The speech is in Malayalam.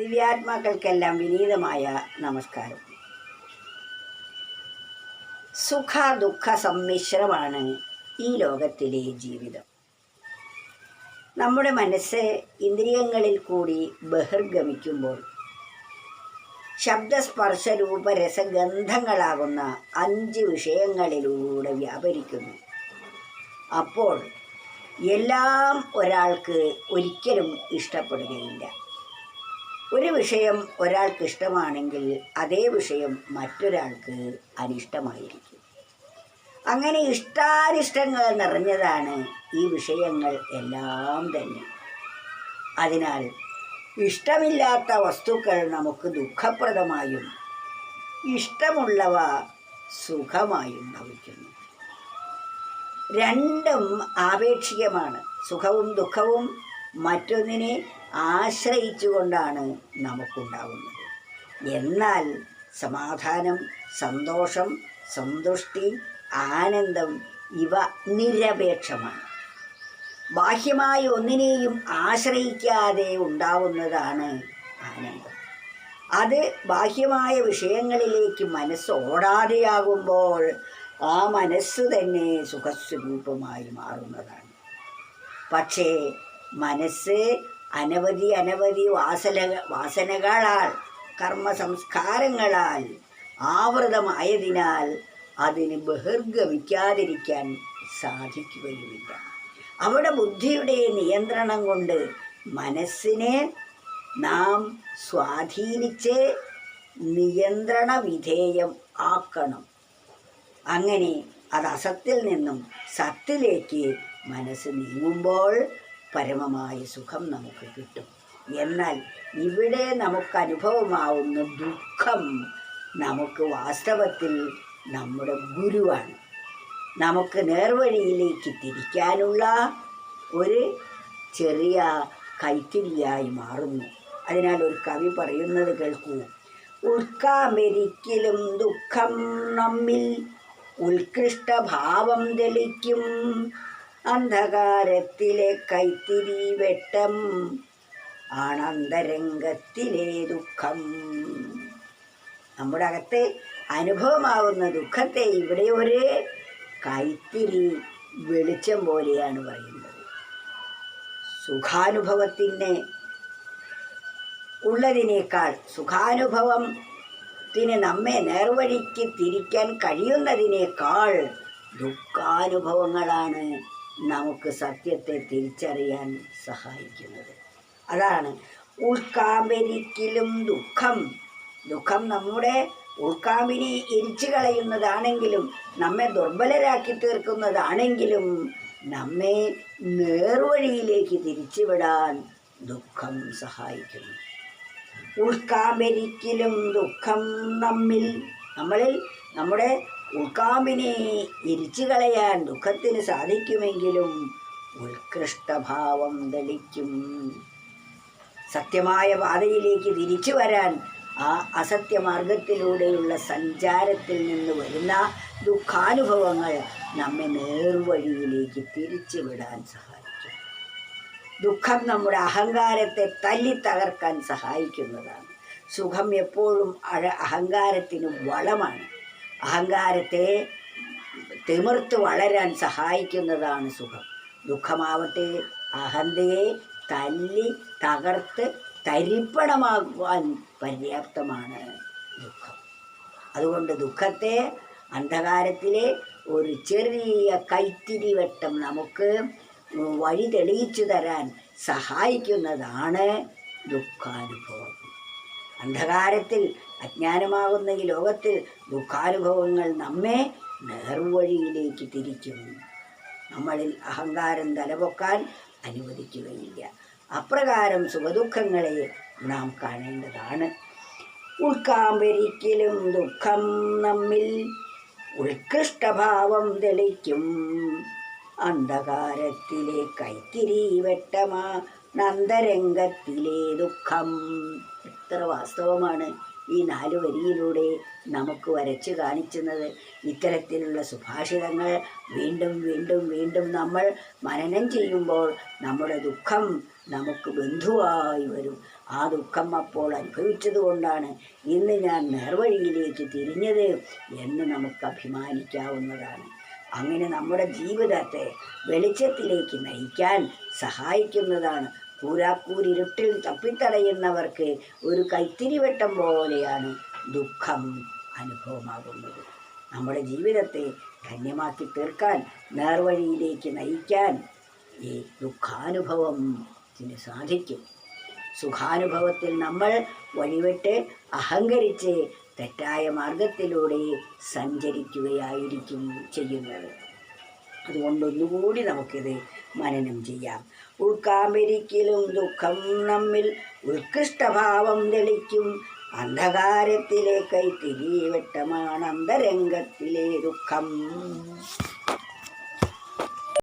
ദിവ്യാത്മാക്കൾക്കെല്ലാം വിനീതമായ നമസ്കാരം. സുഖ ദുഃഖ സമ്മിശ്രമാണ് ഈ ലോകത്തിലെ ജീവിതം. നമ്മുടെ മനസ്സ് ഇന്ദ്രിയങ്ങളിൽ കൂടി ബഹിർഗമിക്കുമ്പോൾ ശബ്ദസ്പർശ രൂപ രസഗന്ധങ്ങളാകുന്ന 5 വിഷയങ്ങളിലൂടെ വ്യാപരിക്കുന്നു. അപ്പോൾ എല്ലാം ഒരാൾക്ക് ഒരിക്കലും ഇഷ്ടപ്പെടുകയില്ല. ഒരു വിഷയം ഒരാൾക്ക് ഇഷ്ടമാണെങ്കിൽ അതേ വിഷയം മറ്റൊരാൾക്ക് അനിഷ്ടമായിരിക്കും. അങ്ങനെ ഇഷ്ടാനിഷ്ടങ്ങൾ നിറഞ്ഞതാണ് ഈ വിഷയങ്ങൾ എല്ലാം തന്നെ. അതിനാൽ ഇഷ്ടമില്ലാത്ത വസ്തുക്കൾ നമുക്ക് ദുഃഖപ്രദമായും ഇഷ്ടമുള്ളവ സുഖമായും ഭവിക്കുന്നു. രണ്ടും ആപേക്ഷികമാണ്. സുഖവും ദുഃഖവും മറ്റൊന്നിനെ ആശ്രയിച്ചുകൊണ്ടാണ് നമുക്കുണ്ടാകുന്നത്. എന്നാൽ സമാധാനം, സന്തോഷം, സന്തുഷ്ടി, ആനന്ദം ഇവ നിരപേക്ഷമാണ്. ബാഹ്യമായ ഒന്നിനെയും ആശ്രയിക്കാതെ ഉണ്ടാവുന്നതാണ് ആനന്ദം. അത് ബാഹ്യമായ വിഷയങ്ങളിലേക്ക് മനസ്സോടാതെയാകുമ്പോൾ ആ മനസ്സ് തന്നെ സുഖസ്വരൂപമായി മാറുന്നതാണ്. പക്ഷേ മനസ്സ് അനവധി വാസനകളാൽ കർമ്മ സംസ്കാരങ്ങളാൽ ആവൃതമായതിനാൽ അതിന് ബഹിർഗമിക്കാതിരിക്കാൻ സാധിക്കുകയുമില്ല. അവിടെ ബുദ്ധിയുടെ നിയന്ത്രണം കൊണ്ട് മനസ്സിനെ നാം സ്വാധീനിച്ച് നിയന്ത്രണ വിധേയം ആക്കണം. അങ്ങനെ അത് അസത്തിൽ നിന്നും സത്തിലേക്ക് മനസ്സ് നീങ്ങുമ്പോൾ പരമമായ സുഖം നമുക്ക് കിട്ടും. എന്നാൽ ഇവിടെ നമുക്ക് അനുഭവമാവുന്ന ദുഃഖം നമുക്ക് വാസ്തവത്തിൽ നമ്മുടെ ഗുരുവാണ്. നമുക്ക് നേർവഴിയിലേക്ക് തിരിക്കാനുള്ള ഒരു ചെറിയ കൈത്തിരിയായി മാറുന്നു. അതിനാൽ ഒരു കവി പറയുന്നത് കേൾക്കൂ. ഉൾക്കാമൊരിക്കലും ദുഃഖം നമ്മിൽ ഉത്കൃഷ്ടഭാവം തെളിക്കും, അന്ധകാരത്തിലെ കൈത്തിരി വെട്ടം ആണന്തരംഗത്തിലെ ദുഃഖം. നമ്മുടെ അകത്തെ അനുഭവമാകുന്ന ദുഃഖത്തെ ഇവിടെ ഒരു കൈത്തിരി വെളിച്ചം പോലെയാണ് പറയുന്നത്. സുഖാനുഭവത്തിന് ഉള്ളതിനേക്കാൾ, സുഖാനുഭവത്തിന് നമ്മെ നേർവഴിക്ക് തിരിക്കാൻ കഴിയുന്നതിനേക്കാൾ ദുഃഖാനുഭവങ്ങളാണ് നമുക്ക് സത്യത്തെ തിരിച്ചറിയാൻ സഹായിക്കുന്നത്. അതാണ് ഉൾക്കാമ്പൊരിക്കലും ദുഃഖം. ദുഃഖം നമ്മുടെ ഉൾക്കാമ്പിനെ എരിച്ചു കളയുന്നതാണെങ്കിലും നമ്മെ ദുർബലരാക്കി തീർക്കുന്നതാണെങ്കിലും നമ്മെ നേർവഴിയിലേക്ക് തിരിച്ചുവിടാൻ ദുഃഖം സഹായിക്കുന്നു. ഉൾക്കാമ്പൊരിക്കലും ദുഃഖം നമ്മളിൽ നമ്മുടെ ഉൾക്കാമ്പിനെ എരിച്ചു കളയാൻ ദുഃഖത്തിന് സാധിക്കുമെങ്കിലും ഉത്കൃഷ്ടഭാവം തെളിക്കും. സത്യമായ പാതയിലേക്ക് തിരിച്ചു വരാൻ ആ അസത്യമാർഗത്തിലൂടെയുള്ള സഞ്ചാരത്തിൽ നിന്ന് വരുന്ന ദുഃഖാനുഭവങ്ങൾ നമ്മെ നേർവഴിയിലേക്ക് തിരിച്ചു വിടാൻ സഹായിക്കും. ദുഃഖം നമ്മുടെ അഹങ്കാരത്തെ തല്ലി തകർക്കാൻ സഹായിക്കുന്നതാണ്. സുഖം എപ്പോഴും അഹങ്കാരത്തിന് വളമാണ്. അഹങ്കാരത്തെ തിമിർത്ത് വളരാൻ സഹായിക്കുന്നതാണ് സുഖം. ദുഃഖമാവട്ടെ അഹന്തയെ തല്ലി തകർത്ത് തരിപ്പണമാക്കുവാൻ പര്യാപ്തമാണ് ദുഃഖം. അതുകൊണ്ട് ദുഃഖത്തെ അന്ധകാരത്തിലെ ഒരു ചെറിയ കൈത്തിരി വെട്ടം നമുക്ക് വഴി തെളിയിച്ചു തരാൻ സഹായിക്കുന്നതാണ് ദുഃഖാനുഭവം. അന്ധകാരത്തിൽ അജ്ഞാനമാകുന്ന ഈ ലോകത്തിൽ ദുഃഖാനുഭവങ്ങൾ നമ്മെ നേർവഴിയിലേക്ക് തിരിക്കും. നമ്മളിൽ അഹങ്കാരം തലപൊക്കാൻ അനുവദിക്കുകയില്ല. അപ്രകാരം സുഖദുഃഖങ്ങളെ നാം കാണേണ്ടതാണ്. ഉൾക്കാമ്പൊരിക്കലും ദുഃഖം നമ്മിൽ ഉത്കൃഷ്ടഭാവം തെളിക്കും, അന്ധകാരത്തിലെ കൈത്തിരി വെട്ടമാ നന്തരംഗത്തിലെ ദുഃഖം. എത്ര വാസ്തവമാണ് ഈ 4 വരിയിലൂടെ നമുക്ക് വരച്ചു കാണിക്കുന്നത്. ഇത്തരത്തിലുള്ള സുഭാഷിതങ്ങൾ വീണ്ടും വീണ്ടും വീണ്ടും നമ്മൾ മനനം ചെയ്യുമ്പോൾ നമ്മുടെ ദുഃഖം നമുക്ക് ബന്ധുവായി വരും. ആ ദുഃഖം അപ്പോൾ അനുഭവിച്ചതുകൊണ്ടാണ് ഇന്ന് ഞാൻ നേർവഴിയിലേക്ക് തിരിഞ്ഞത് എന്ന് നമുക്ക് അഭിമാനിക്കാവുന്നതാണ്. അങ്ങനെ നമ്മുടെ ജീവിതത്തെ വെളിച്ചത്തിലേക്ക് നയിക്കാൻ സഹായിക്കുന്നതാണ്. കൂരാക്കൂരിരുട്ടിൽ തപ്പിത്തടയുന്നവർക്ക് ഒരു കൈത്തിരിവെട്ടം പോലെയാണ് ദുഃഖം അനുഭവമാകുന്നത്. നമ്മുടെ ജീവിതത്തെ ധന്യമാക്കി തീർക്കാൻ, നേർവഴിയിലേക്ക് നയിക്കാൻ ഈ ദുഃഖാനുഭവത്തിന് സാധിക്കും. സുഖാനുഭവത്തിൽ നമ്മൾ വഴിവിട്ട് അഹങ്കരിച്ച് തെറ്റായ മാർഗത്തിലൂടെ സഞ്ചരിക്കുകയായിരിക്കും ചെയ്യുന്നത്. അതുകൊണ്ടൊന്നുകൂടി നമുക്കിത് മനനം ചെയ്യാം. ഉൾക്കാമ്പരിക്കലും ദുഃഖം നമ്മിൽ ഉത്കൃഷ്ടഭാവം തെളിക്കും. അന്ധകാരത്തിലെ കൈത്തിരി വെട്ടമാണ് അന്തരംഗത്തിലെ ദുഃഖം.